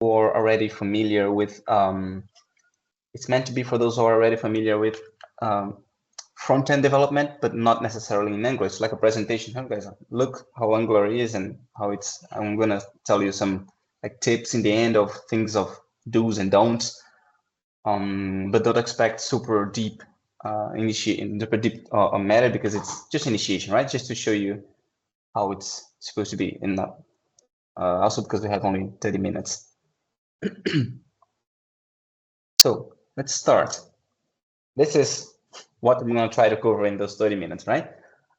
who are already familiar with, it's meant to be for those who are already familiar with front-end development, but not necessarily in Angular. It's like a presentation. Hey guys, look how Angular is and how it's, I'm gonna tell you some like tips in the end of things of do's and don'ts. But don't expect super deep matter, because it's just initiation, right? Just to show you how it's supposed to be. And also because we have only 30 minutes. So let's start. This is what I'm gonna try to cover in those 30 minutes, right?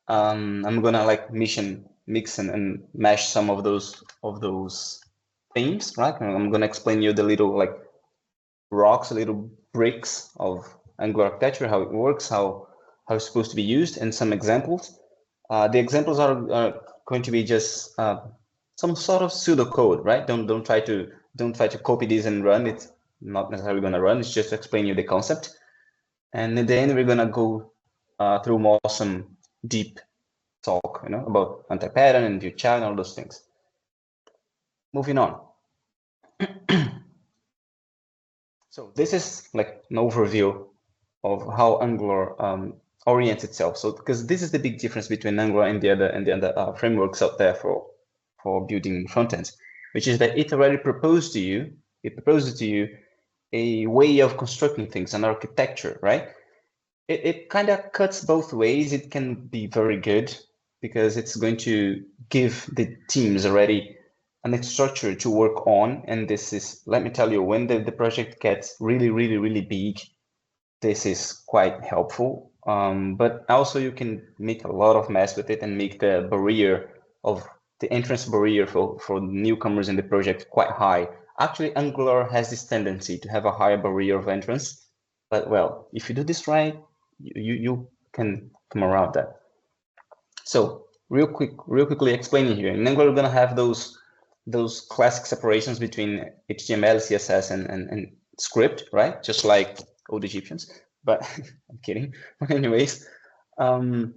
I'm gonna like mix and mesh some of those themes, right? I'm gonna explain you the little like rocks, little bricks of Angular architecture, how it works, how it's supposed to be used, and some examples. The examples are going to be just some sort of pseudocode, right? Don't try to copy this and run. It's not necessarily going to run. It's just to explain you the concept. And in the end, we're going to go through more some deep talk, about anti-pattern and view child and all those things. Moving on. So this is like an overview of how Angular orients itself. So because this is the big difference between Angular and the other frameworks out there for building front ends, which is that it already proposes to you a way of constructing things, an architecture, right? It kind of cuts both ways. It can be very good because it's going to give the teams already a structure to work on. And this is, let me tell you, when the project gets really, really, really big, this is quite helpful. But also you can make a lot of mess with it and make the entrance barrier for newcomers in the project quite high. Actually, Angular has this tendency to have a higher barrier of entrance, but well, if you do this right, you can come around that. So real quickly explaining here, in Angular, we're gonna have those classic separations between HTML, CSS, and script, right? Just like old Egyptians, but I'm kidding. But anyways, and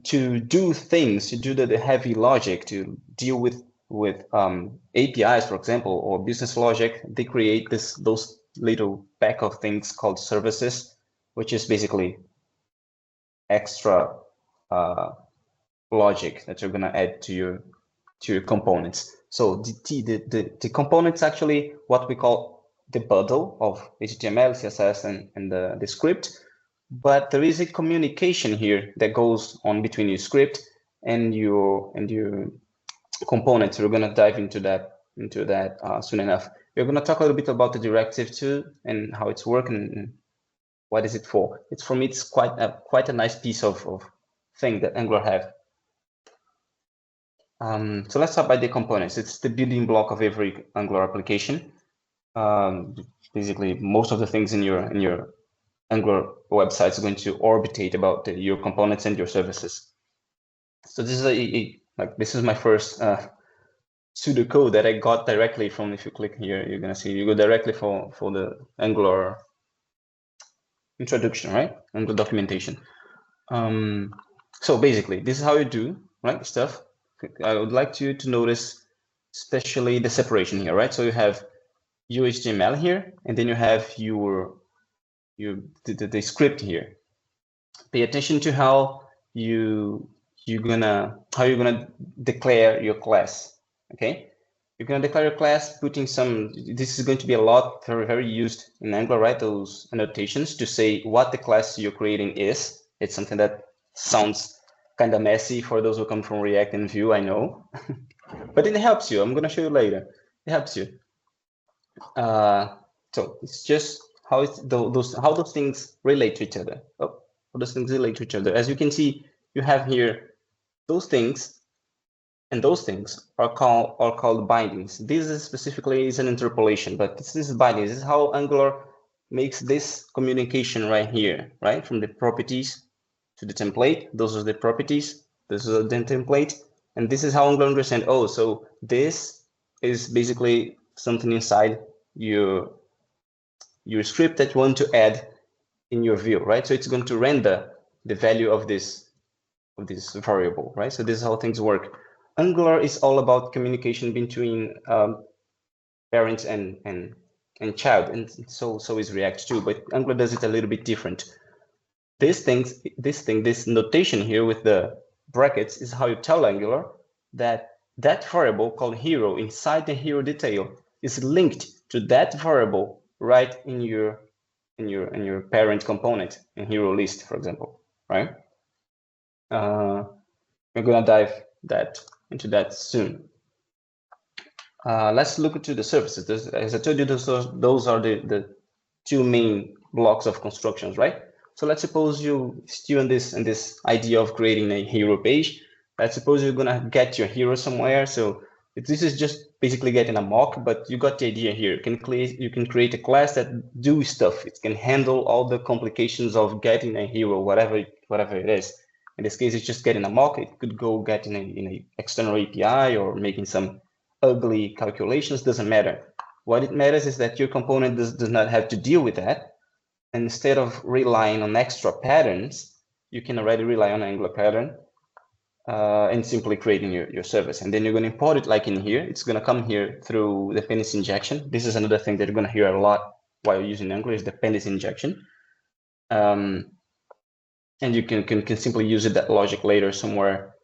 to do things, to do the heavy logic, to deal with APIs, for example, or business logic, they create those little pack of things called services, which is basically extra logic that you're gonna add to your components. So the components actually what we call the bundle of HTML, CSS, and the script. But there is a communication here that goes on between your script and your components. We're gonna dive into that soon enough. We're gonna talk a little bit about the directive too and how it's working and what is it for. It's for me, it's quite a nice piece of thing that Angular have. So let's start by the components. It's the building block of every Angular application. Basically, most of the things in your Angular website is going to orbitate about your components and your services. So this is this is my first pseudocode that I got directly from. If you click here, you're gonna see you go directly for the Angular introduction, right? Angular documentation. So basically, this is how you do stuff. I would like you to notice, especially the separation here, right? So you have your HTML here, and then you have the script here. Pay attention to how you're gonna declare your class. Okay, you're gonna declare your class putting some. This is going to be a lot very used in Angular, right? Those annotations to say what the class you're creating is. It's something that sounds kind of messy for those who come from React and Vue, I know, but it helps you. I'm gonna show you later. It helps you. So it's just how those things relate to each other. How those things relate to each other. As you can see, you have here those things, and those things are called bindings. This is specifically is an interpolation, but this is bindings. This is how Angular makes this communication right here, right? From the properties to the template. Those are the properties. This is the template. And this is how Angular understands, oh, so this is basically something inside your script that you want to add in your view, right? So it's going to render the value of this variable, right? So this is how things work. Angular is all about communication between parent and child, and so is React too. But Angular does it a little bit different. This notation here with the brackets is how you tell Angular that variable called hero inside the hero detail is linked to that variable right in your parent component in hero list, for example, right? We're gonna dive into that soon. Let's look into the services. As I told you, those are the two main blocks of constructions, right? So let's suppose you still in this idea of creating a hero page. Let's suppose you're gonna get your hero somewhere. So this is just basically getting a mock, but you got the idea here. You can create a class that do stuff. It can handle all the complications of getting a hero, whatever it is. In this case, it's just getting a mock. It could go get in a external API or making some ugly calculations. Doesn't matter. What it matters is that your component does not have to deal with that. And instead of relying on extra patterns, you can already rely on an Angular pattern and simply creating your service. And then you're going to import it like in here. It's going to come here through dependency injection. This is another thing that you're going to hear a lot while using Angular is dependency injection. And you can simply use that logic later somewhere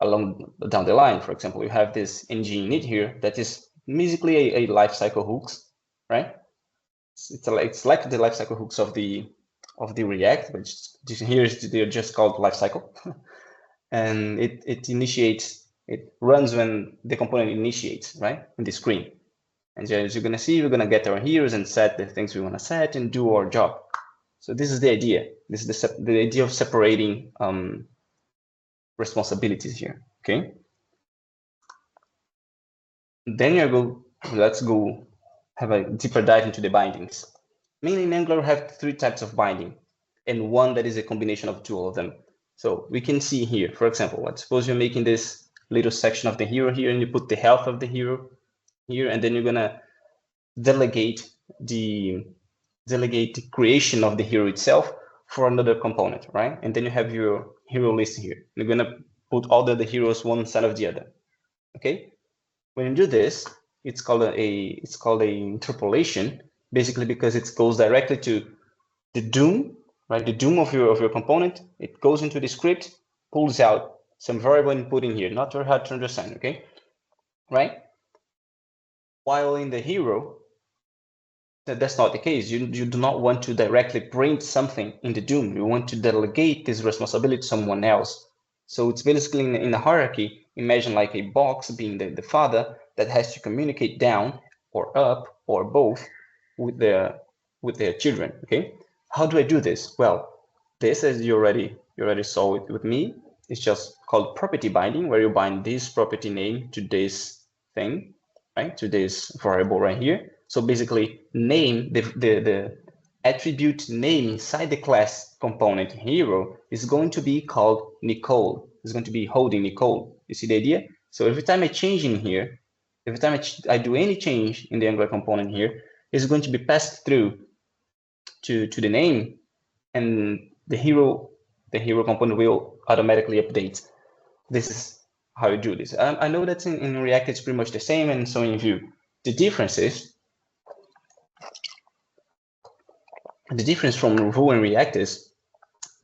down the line. For example, you have this ng init here that is basically a lifecycle hooks, right? It's like the lifecycle hooks of the React, but here they're just called lifecycle. And it runs when the component initiates, right, in the screen. And as you're gonna see, we're gonna get our heroes and set the things we want to set and do our job. So this is the idea. This is the idea of separating responsibilities here. Okay. Then let's go have a deeper dive into the bindings. Mainly in Angular, we have 3 types of binding, and one that is a combination of 2 of them. So we can see here, for example, let's suppose you're making this little section of the hero here, and you put the health of the hero here, and then you're gonna delegate the creation of the hero itself for another component, right? And then you have your hero list here. You're gonna put all the heroes one side of the other. Okay. When you do this, it's called a interpolation, basically because it goes directly to the DOM, right? The DOM of your component. It goes into the script, pulls out some variable and put in here. Not very hard to understand, okay? Right? While in the hero, that's not the case. You do not want to directly print something in the DOM. You want to delegate this responsibility to someone else. So it's basically in the hierarchy, imagine like a box being the father that has to communicate down or up or both with their children. Okay, how do I do this? Well, this, as you already saw it with me, it's just called property binding, where you bind this property name to this thing, right? To this variable right here. So basically, name the attribute name inside the class component hero is going to be called Nicole. It's going to be holding Nicole. You see the idea? So every time I change in here, every time I do any change in the Angular component here, it's going to be passed through to the name, and the hero component will automatically update. This is how you do this. I know that in React it's pretty much the same, and so in Vue. The difference from Vue and React is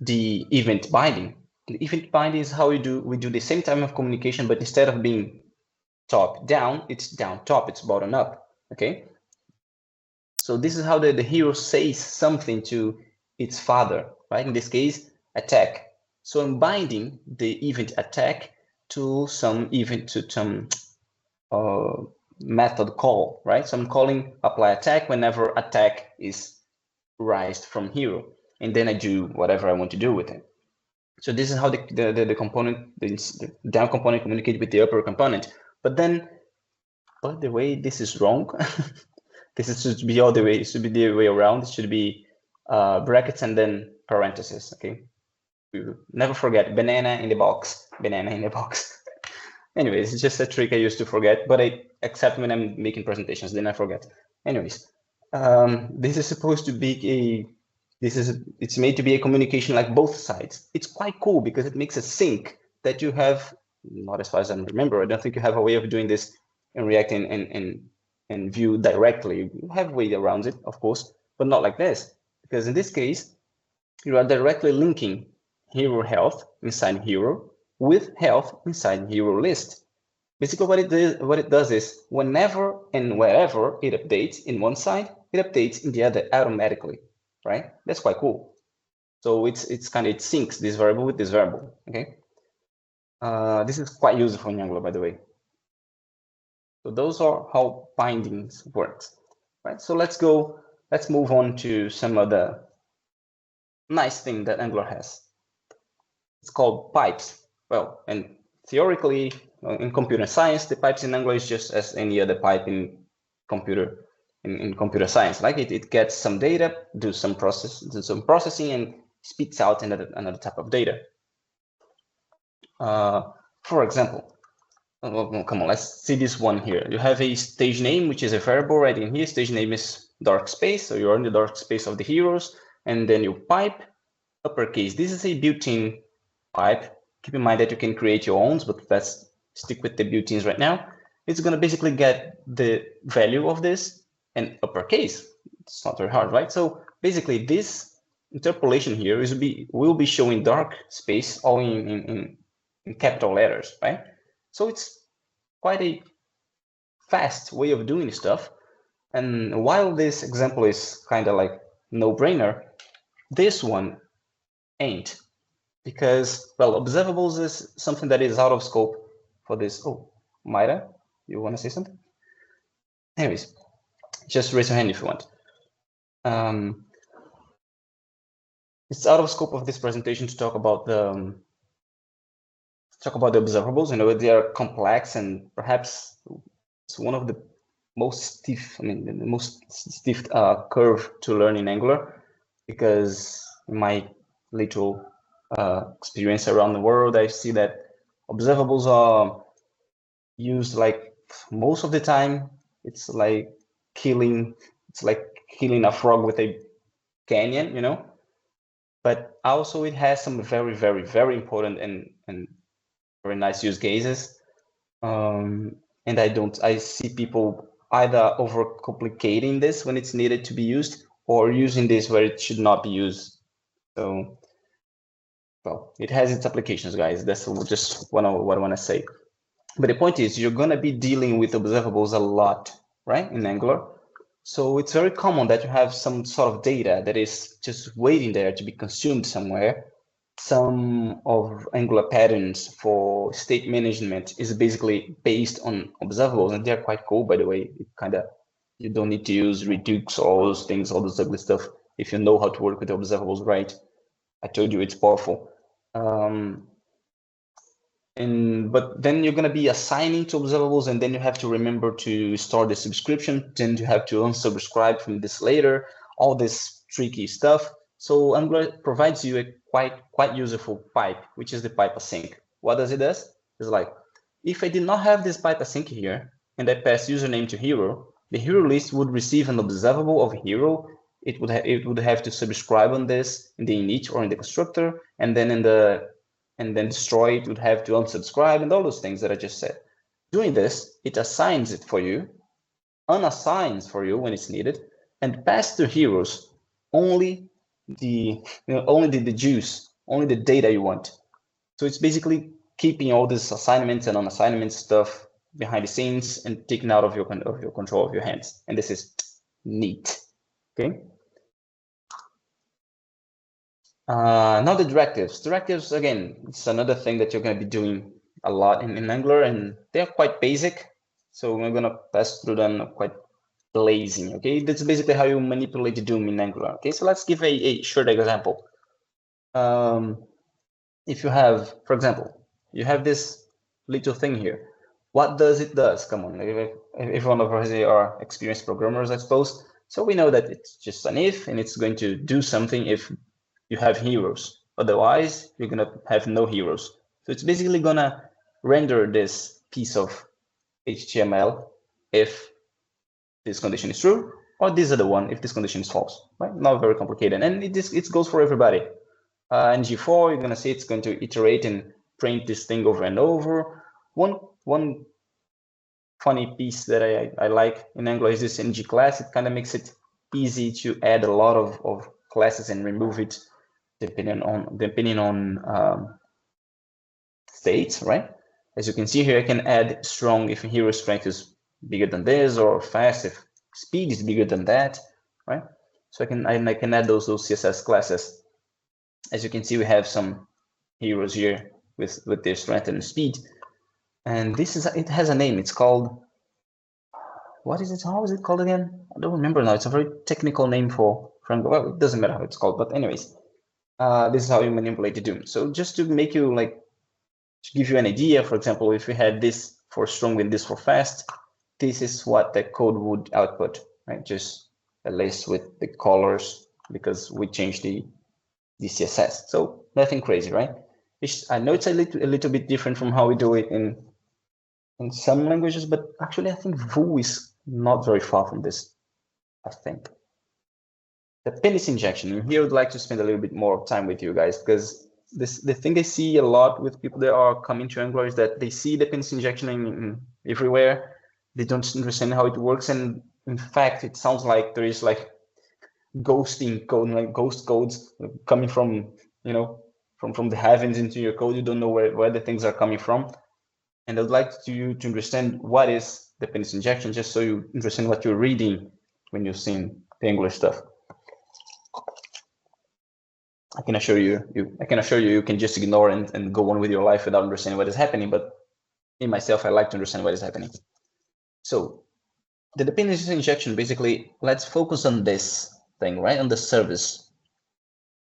the event binding. The event binding is how we do the same type of communication, but instead of being top down, it's down top, it's bottom up. Okay. So this is how the hero says something to its father, right? In this case, attack. So I'm binding the event attack to some method call, right? So I'm calling apply attack whenever attack is raised from hero, and then I do whatever I want to do with it. So this is how the component, the down component communicates with the upper component. But the way this is wrong. This should be all the way. It should be the way around. It should be brackets and then parentheses. Okay. Never forget banana in the box. Banana in the box. Anyways, it's just a trick I used to forget, but except when I'm making presentations, then I forget. Anyways, this is supposed to be it's made to be a communication like both sides. It's quite cool because it makes a sync that you have, not as far as I remember. I don't think you have a way of doing this in React and and view directly. You have way around it, of course, but not like this, because in this case, you are directly linking hero health inside hero with health inside hero list. Basically, what it does is whenever and wherever it updates in one side, it updates in the other automatically, right? That's quite cool. So it syncs this variable with this variable. Okay. This is quite useful in Angular, by the way. So those are how bindings works, right? So let's move on to some other nice thing that Angular has. It's called pipes. Well, and theoretically, in computer science, the pipes in Angular is just as any other pipe in computer science. Like it gets some data, does some processing, and spits out another type of data. For example, come on, let's see this one here. You have a stage name, which is a variable right in here. Stage name is dark space, so you're in the dark space of the heroes, and then you pipe uppercase. This is a built-in pipe. Keep in mind that you can create your own, but let's stick with the built-ins right now. It's going to basically get the value of this and uppercase. It's not very hard, right? So basically, this interpolation here will be showing dark space all in capital letters, right? So it's quite a fast way of doing stuff. And while this example is kind of like no-brainer, this one ain't. Because, well, observables is something that is out of scope for this. Oh, Myra, you want to say something? Anyways, just raise your hand if you want. It's out of scope of this presentation to talk about the observables. You know, they are complex and perhaps it's one of the most stiff, the most stiff curve to learn in Angular, because in my little experience around the world, I see that observables are used like most of the time. It's like killing a frog with a canyon, you know. But also it has some very, very, very important and very nice use cases. And I see people either overcomplicating this when it's needed to be used, or using this where it should not be used. So, well, it has its applications, guys. That's just what I want to say. But the point is, you're going to be dealing with observables a lot, right, in Angular. So it's very common that you have some sort of data that is just waiting there to be consumed somewhere. Some of Angular patterns for state management is basically based on observables, and they're quite cool, by the way. You don't need to use Redux or all those things, all this ugly stuff, if you know how to work with observables right. I told you it's powerful. But then you're going to be assigning to observables, and then you have to remember to store the subscription. Then you have to unsubscribe from this later, all this tricky stuff. So Angular provides you a quite useful pipe, which is the pipe async. What does it do? It's like, if I did not have this pipe async here, and I pass username to hero, the hero list would receive an observable of hero. It would have to subscribe on this in the init or in the constructor, and then then destroy it, would have to unsubscribe, and all those things that I just said. Doing this, it assigns it for you, unassigns for you when it's needed, and pass to heroes only the juice, only the data you want. So it's basically keeping all this assignments and unassignment stuff behind the scenes and taken out of your control of your hands. And this is neat. Okay. Now the directives. Directives, again, it's another thing that you're going to be doing a lot in Angular, and they're quite basic. So we're going to pass through them quite blazing. Okay, that's basically how you manipulate the DOM in Angular. Okay, so let's give a short example. If you have, for example, you have this little thing here. What does it do? Come on, if one of us are experienced programmers, I suppose. So we know that it's just an if, and it's going to do something if you have heroes. Otherwise, you're going to have no heroes. So it's basically going to render this piece of HTML if this condition is true, or this other one if this condition is false. Right? Not very complicated. And it goes for everybody. In G4, you're going to see it's going to iterate and print this thing over and over. One funny piece that I like in Angular is this ng class. It kind of makes it easy to add a lot of classes and remove it depending on states, right? As you can see here, I can add strong if hero strength is bigger than this, or fast if speed is bigger than that, right? So I can add those CSS classes. As you can see, we have some heroes here with their strength and speed, and it has a name. It's called, what is it? How is it called again? I don't remember now. It's a very technical name for well, it doesn't matter how it's called, but anyways, this is how you manipulate the Doom. So just to make you to give you an idea, for example, if we had this for strong and this for fast, this is what the code would output, right? Just a list with the colors because we changed the CSS. So nothing crazy, right? I know it's a little bit different from how we do it in some languages, but actually I think Vue is not very far from this, I think. Dependency injection. And here I would like to spend a little bit more time with you guys, because the thing I see a lot with people that are coming to Angular is that they see dependency injection in everywhere. They don't understand how it works, and in fact, it sounds like there is ghosting code, like ghost codes coming from from the heavens into your code. You don't know where the things are coming from, and I'd like you to understand what is dependency injection, just so you understand what you're reading when you're seeing the Angular stuff. I can assure you you can just ignore and go on with your life without understanding what is happening. But in myself, I like to understand what is happening. So the dependency injection, basically, let's focus on this thing, right? On the service.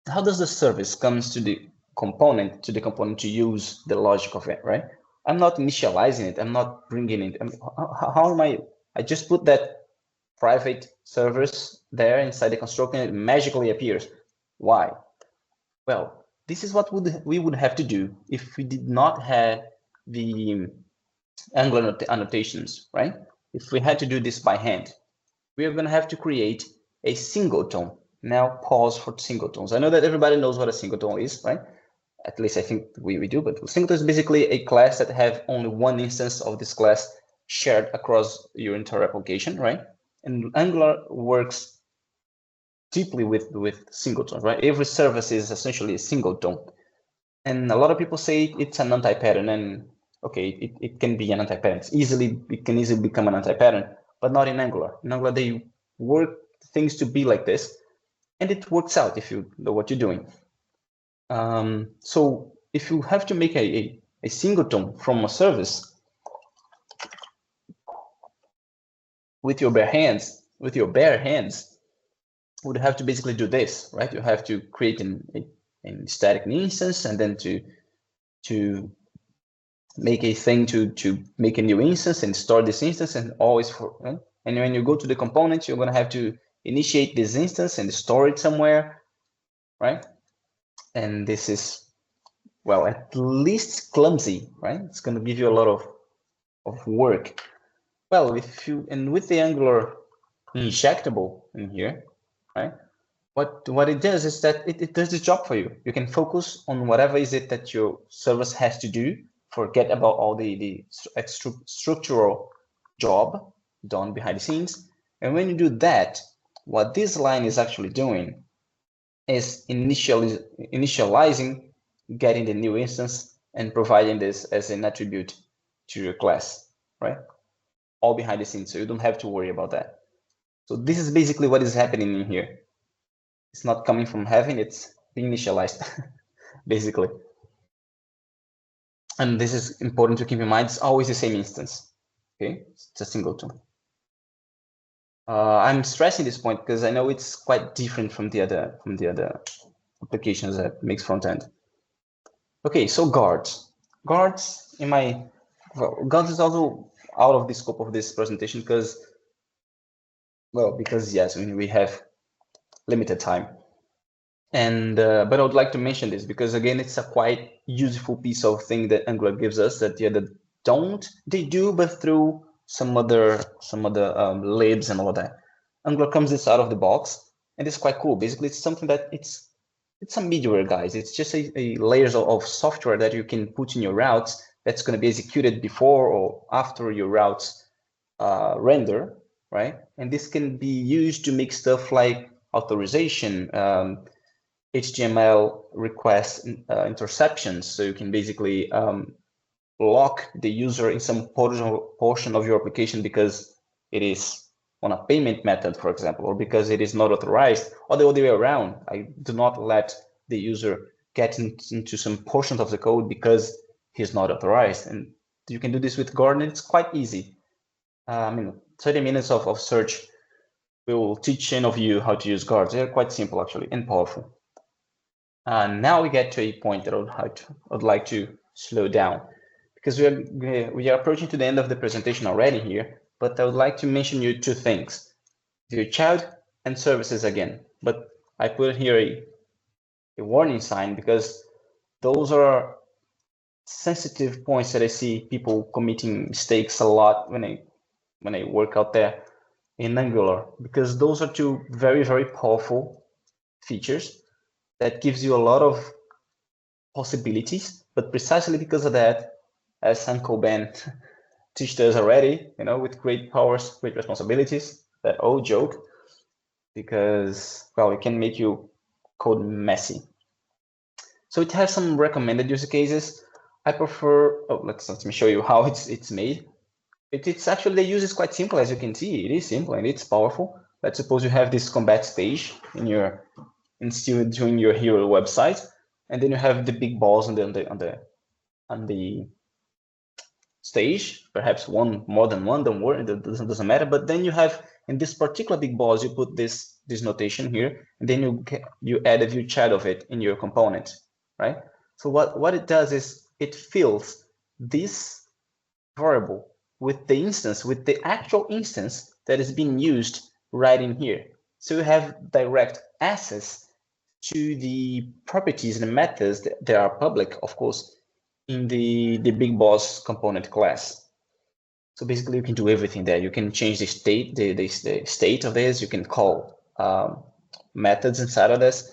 How does the service comes to the component to use the logic of it, right? I'm not initializing it. I'm not bringing it. How am I? I just put that private service there inside the constructor, and it magically appears. Why? Well, this is what we would have to do if we did not have the Angular annotations, right? If we had to do this by hand, we are going to have to create a singleton. Now pause for singletons. I know that everybody knows what a singleton is, right? At least I think we do, but singleton is basically a class that have only one instance of this class shared across your entire application, right? And Angular works deeply with singletons, right? Every service is essentially a singleton. And a lot of people say it's an anti-pattern, and okay, it can be an anti-pattern. It can easily become an anti-pattern, but not in Angular. In Angular, they work things to be like this, and it works out if you know what you're doing. So if you have to make a singleton from a service with your bare hands, would have to basically do this, right? You have to create a static instance, and then to make a thing to make a new instance and store this instance, and always right? And when you go to the component, you're going to have to initiate this instance and store it somewhere, right? And this is, well, at least clumsy, right? It's going to give you a lot of work. Well, with the Angular injectable in here, right? What it does is that it does the job for you. You can focus on whatever is it that your service has to do. Forget about all the structural job done behind the scenes. And when you do that, what this line is actually doing is initializing, getting the new instance, and providing this as an attribute to your class, right? All behind the scenes, so you don't have to worry about that. So this is basically what is happening in here. It's not coming from heaven, it's being initialized, basically. And this is important to keep in mind. It's always the same instance. Okay, it's a singleton. I'm stressing this point because I know it's quite different from the other applications that makes front end. Okay, so guards. Guards is also out of the scope of this presentation because yes, we have limited time. And but I would like to mention this because again, it's a quite useful piece of thing that Angular gives us that the other don't. They do, but through some other libs and all of that. Angular comes this out of the box, and it's quite cool. Basically, it's something that it's some middleware, guys. It's just a layers of software that you can put in your routes that's going to be executed before or after your routes render, right? And this can be used to make stuff like authorization, HTML request interceptions. So you can basically lock the user in some portion of your application because it is on a payment method, for example, or because it is not authorized, or the other way around. I do not let the user get into some portions of the code because he's not authorized. And you can do this with Gordon. It's quite easy. 30 minutes of search will teach any of you how to use guards. They're quite simple, actually, and powerful. Now we get to a point that I'd like to slow down, because we are approaching to the end of the presentation already here, but I would like to mention you two things: your child and services again. But I put here a warning sign because those are sensitive points that I see people committing mistakes a lot when I work out there in Angular, because those are two very, very powerful features that gives you a lot of possibilities. But precisely because of that, as Uncle Ben teached us already, with great powers, great responsibilities, that old joke, because, well, it can make you code messy. So it has some recommended use cases. I prefer, let me show you how it's made. It's actually, the use is quite simple, as you can see. It is simple and it's powerful. Let's suppose you have this combat stage still doing your hero website, and then you have the big balls on the stage, perhaps more than one, don't worry, it doesn't matter. But then you have, in this particular big balls, you put this notation here, and then you add a view child of it in your component, right? So what it does is it fills this variable with the actual instance that is being used right in here. So you have direct access to the properties and methods that are public, of course, in the big boss component class. So basically, you can do everything there. You can change the state, the state of this. You can call methods inside of this,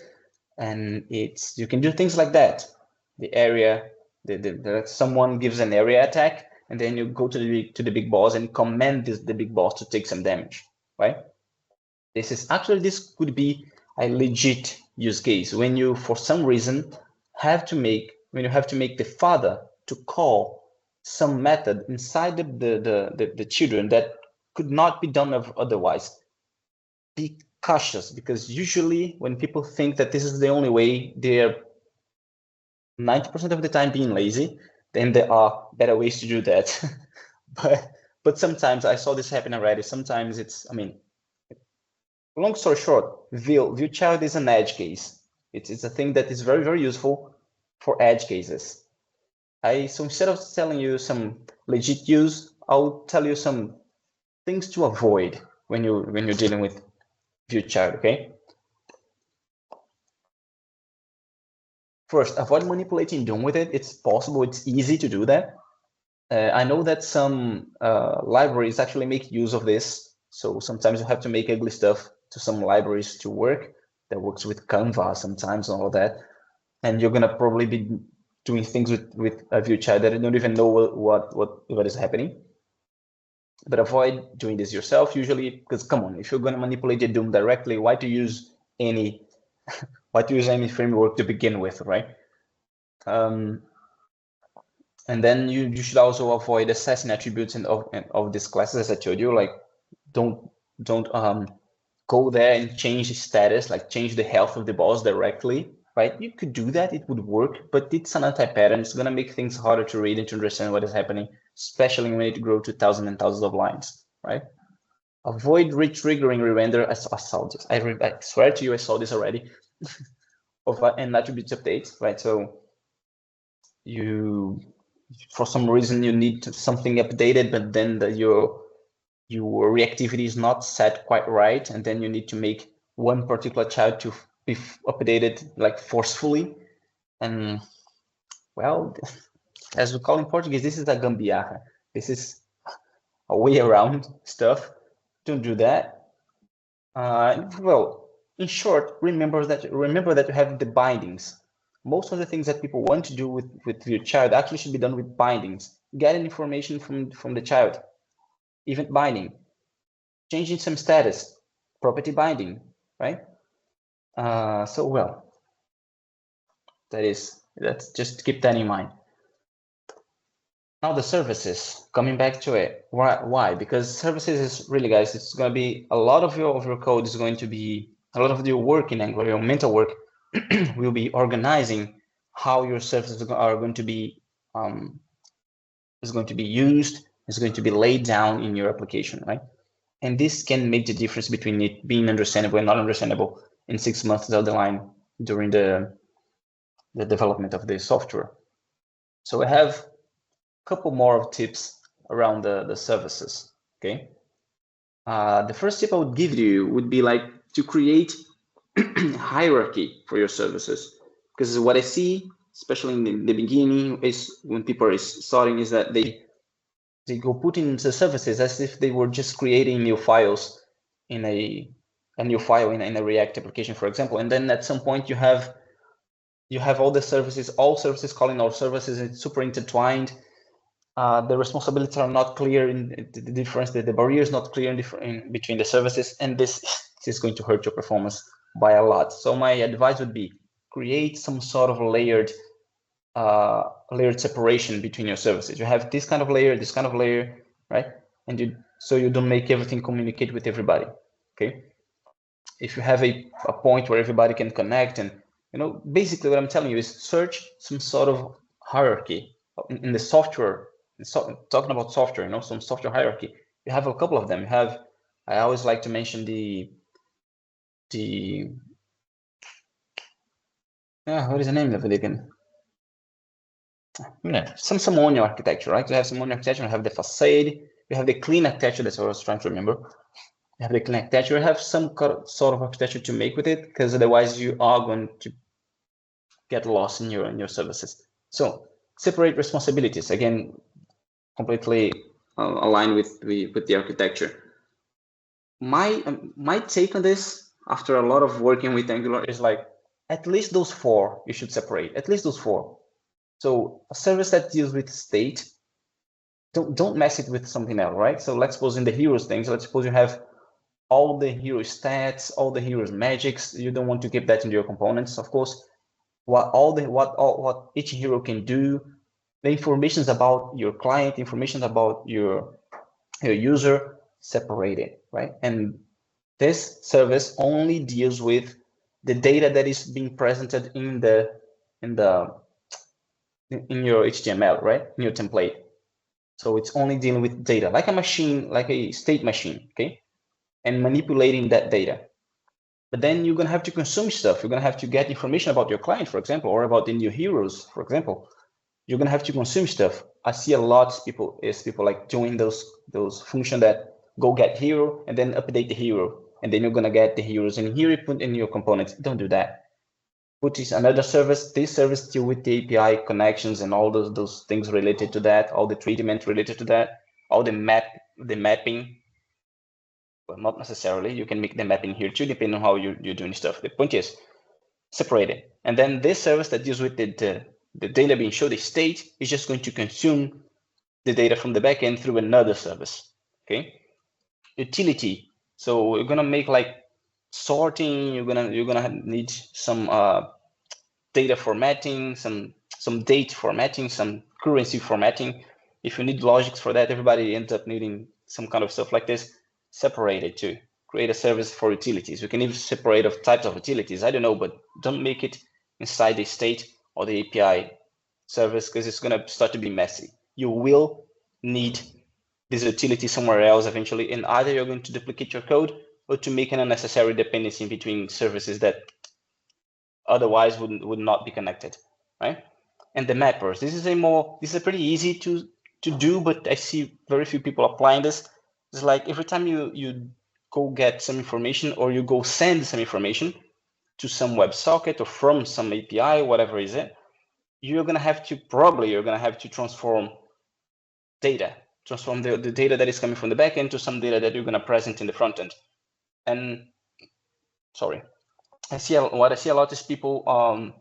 and you can do things like that. The area, someone gives an area attack, and then you go to the big boss and command the big boss to take some damage, right? This could be a legit use case when you, for some reason, have to make the father to call some method inside the children that could not be done otherwise. Be cautious, because usually when people think that this is the only way, they're 90% of the time being lazy. Then there are better ways to do that. but sometimes I saw this happen already. Sometimes long story short, view child is an edge case. It's a thing that is very, very useful for edge cases. So instead of telling you some legit use, I'll tell you some things to avoid when you're dealing with view child, okay? First, avoid manipulating DOM with it. It's possible, it's easy to do that. I know that some libraries actually make use of this. So sometimes you have to make ugly stuff to some libraries to work. That works with Canva sometimes and all that. And you're gonna probably be doing things with a view child that you don't even know what is happening. But avoid doing this yourself usually, because come on, if you're gonna manipulate the DOM directly, why to use any framework to begin with, right? And then you should also avoid assessing attributes of these classes, as I told you. Like, don't go there and change the status, like change the health of the boss directly, right? You could do that, it would work, but it's an anti-pattern. It's gonna make things harder to read and to understand what is happening, especially when it grows to thousands and thousands of lines, right? Avoid retriggering re-render. I saw this. I swear to you, I saw this already. Of an attributes update, right? So for some reason you need something updated, but then your reactivity is not set quite right, and then you need to make one particular child to be updated like forcefully. And well, as we call in Portuguese, this is a gambiarra. This is a way around stuff. Don't do that. Well, in short, remember that you have the bindings. Most of the things that people want to do with your child actually should be done with bindings. Get information from the child. event binding, changing some status, property binding, right? So well, let's just keep that in mind. Now the services, coming back to it, why? Because services is really, guys, it's going to be a lot of your code is going to be, a lot of your work in Angular, your mental work will be organizing how your services are going to be used, is going to be laid down in your application, right? And this can make the difference between it being understandable and not understandable in 6 months down the line during the development of the software. So I have a couple more tips around the services, okay? The first tip I would give you would be like to create hierarchy for your services. Because what I see, especially in the beginning, is when people are starting, is that they go put in the services as if they were just creating new files in a new file in a React application, for example. And then at some point you have all the services, all services calling all services. It's super intertwined. The responsibilities are not clear in the difference. The barrier is not clear in between the services, and this is going to hurt your performance by a lot. So my advice would be create some sort of layered separation between your services. You have this kind of layer, right? And so you don't make everything communicate with everybody. Okay. If you have a point where everybody can connect, and basically what I'm telling you is search some sort of hierarchy in the software. Talking about software, some software hierarchy. You have a couple of them. I always like to mention what is the name of it again? Some onion architecture, right? You have some onion architecture, you have the facade, you have the clean architecture, that's what I was trying to remember. You have the clean architecture, you have some sort of architecture to make with it, because otherwise you are going to get lost in your services. So separate responsibilities, again, completely aligned with the architecture. My take on this, after a lot of working with Angular, is like at least those 4 you should separate, at least those 4. So a service that deals with state, don't mess it with something else, right? So let's suppose in the heroes things, let's suppose you have all the hero stats, all the heroes magics. You don't want to keep that in your components, of course. What each hero can do, the information about your client, information about your user, separated, right? And this service only deals with the data that is being presented in your HTML, right? In your template. So it's only dealing with data, like a machine, like a state machine, okay? And manipulating that data. But then you're gonna have to consume stuff. You're gonna have to get information about your client, for example, or about the new heroes, for example. You're gonna have to consume stuff. I see a lot of people like doing those functions that go get hero and then update the hero, and then you're gonna get the heroes in here, you put in your components. Don't do that. Put this another service. This service deal with the API connections and all those things related to that, all the treatment related to that, all the mapping. Well, not necessarily. You can make the mapping here too, depending on how you're doing stuff. The point is separate it. And then this service that deals with the data being shown, the state, is just going to consume the data from the backend through another service. Okay. Utility. So we're gonna make like sorting. You're gonna need some data formatting, some date formatting, some currency formatting. If you need logics for that, everybody ends up needing some kind of stuff like this. Separate it too. Create a service for utilities. You can even separate of types of utilities. I don't know, but don't make it inside the state or the API service, because it's going to start to be messy. You will need this utility somewhere else eventually, and either you're going to duplicate your code or to make an unnecessary dependency between services that otherwise would not be connected, right? And the mappers. This is pretty easy to do, but I see very few people applying this. It's like every time you go get some information or you go send some information to some WebSocket or from some API, whatever is it, you're gonna have to transform data, transform the data that is coming from the backend to some data that you're gonna present in the front end. And sorry, what I see a lot is people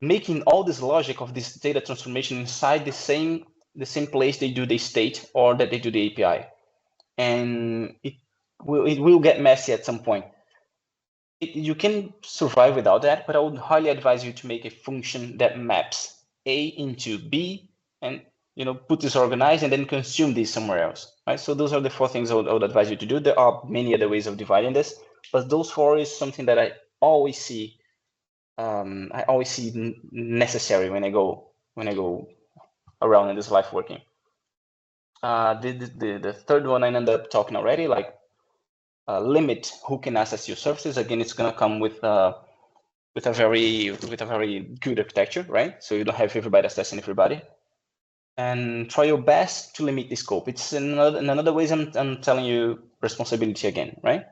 making all this logic of this data transformation inside the same the same place they do the state or that they do the API. And it will get messy at some point. You can survive without that, but I would highly advise you to make a function that maps A into B and put this organized and then consume this somewhere else, right? So those are the 4 things I would advise you to do. There are many other ways of dividing this, but those 4 is something that I always see necessary when I go around in this life working. The third one I ended up talking already, like limit who can access your services. Again, it's going to come with a very good architecture, right? So you don't have everybody accessing everybody. And try your best to limit the scope. It's another ways I'm telling you responsibility again, right?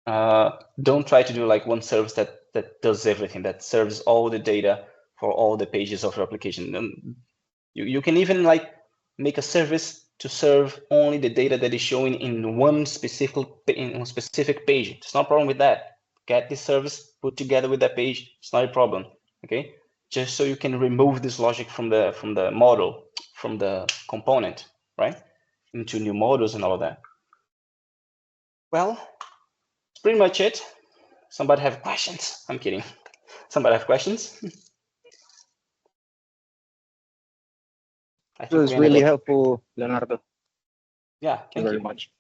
Don't try to do like one service that does everything, that serves all the data for all the pages of your application. You can even like make a service to serve only the data that is showing in one specific page. It's no problem with that. Get this service put together with that page. It's not a problem. Okay, just so you can remove this logic from the model, from the component, right, into new models and all of that. Well, that's pretty much it. Somebody have questions? I'm kidding. Somebody have questions? It was really helpful, Leonardo. Yeah, Thank you very much.